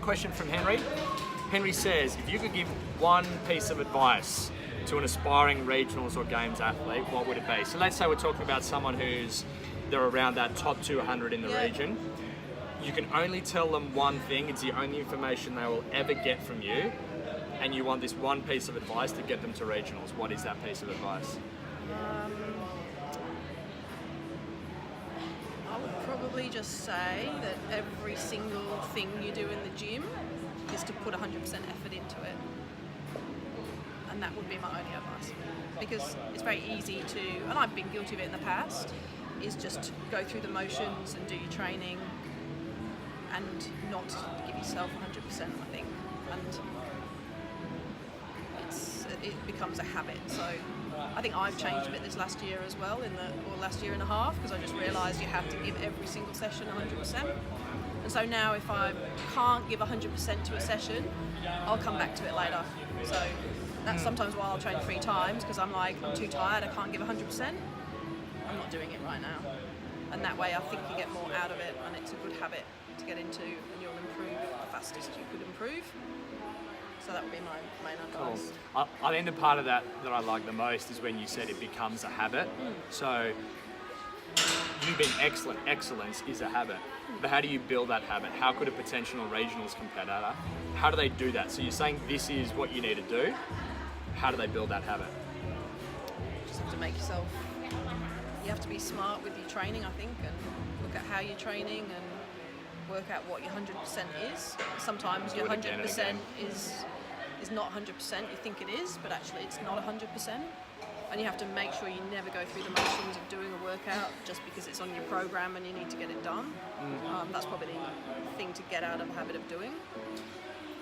Question from Henry. Henry says, if you could give one piece of advice to an aspiring regionals or games athlete, what would it be? So let's say we're talking about someone they're around that top 200 in the region. You can only tell them one thing, it's the only information they will ever get from you, and you want this one piece of advice to get them to regionals. What is that piece of advice? I would probably just say that every single thing you do in the gym is to put 100% effort into it. And that would be my only advice. Because it's very easy to, and I've been guilty of it in the past, is just go through the motions and do your training and not give yourself 100%, I think. And it becomes a habit. So I think I've changed a bit this last year as well, or last year and a half, because I just realised you have to give every single session 100%. And so now if I can't give 100% to a session, I'll come back to it later. So that's sometimes why I'll train 3 times, because I'm too tired, I can't give 100%. I'm not doing it right now. And that way I think you get more out of it, and it's a good habit to get into, and you'll improve the fastest you could improve. So that would be my main advice. Cool. I think the part of that I like the most is when you said it becomes a habit. So you've been excellent. Excellence is a habit. But how do you build that habit? How could a potential regionals competitor, how do they do that? So you're saying this is what you need to do. How do they build that habit? You just have to make yourself, you have to be smart with your training, I think, and look at how you're training and work out what your 100% is. Sometimes your 100% is not 100%. You think it is, but actually it's not 100%. And you have to make sure you never go through the motions of doing a workout just because it's on your program and you need to get it done. That's probably the thing to get out of the habit of doing.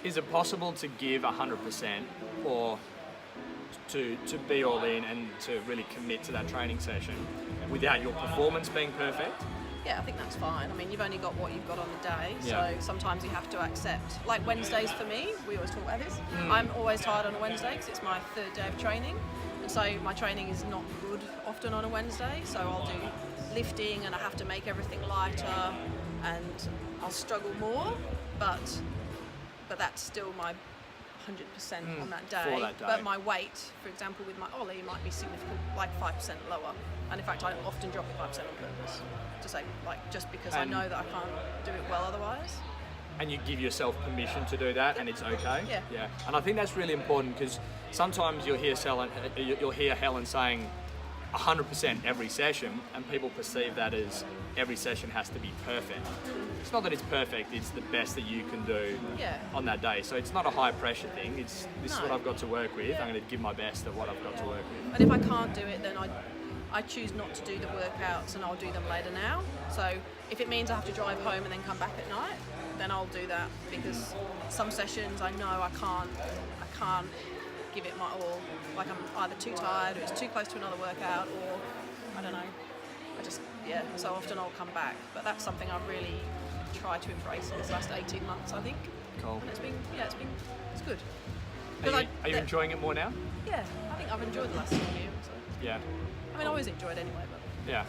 Is it possible to give 100% or to be all in and to really commit to that training session without your performance being perfect? Yeah, I think that's fine. I mean, you've only got what you've got on the day, so sometimes you have to accept. Like Wednesdays for me, we always talk about this. I'm always tired on a Wednesday because it's my 3rd day of training, and so my training is not good often on a Wednesday. So I'll do lifting, and I have to make everything lighter, and I'll struggle more, but that's still my 100% on that day. For that day. But my weight, for example, with my ollie might be significant, like 5% lower. And in fact, I often drop it 5% on purpose to say, just because I know that I can't do it well otherwise. And you give yourself permission to do that, and it's okay. Yeah. And I think that's really important, because sometimes you'll hear Helen saying 100% every session, and people perceive that as every session has to be perfect. It's not that it's perfect, it's the best that you can do on that day. So it's not a high pressure thing, this is what I've got to work with. I'm going to give my best at what I've got to work with. And if I can't do it, then I choose not to do the workouts, and I'll do them later now. So if it means I have to drive home and then come back at night, then I'll do that, because some sessions I know I can't give it my all. Like I'm either too tired, or it's too close to another workout, or I don't know. So often I'll come back. But that's something I've really tried to embrace in this last 18 months, I think. Cool. And it's good. Are you enjoying it more now? Yeah, I think I've enjoyed the last year. So. Yeah. I mean, I always enjoyed it anyway, but. Yeah.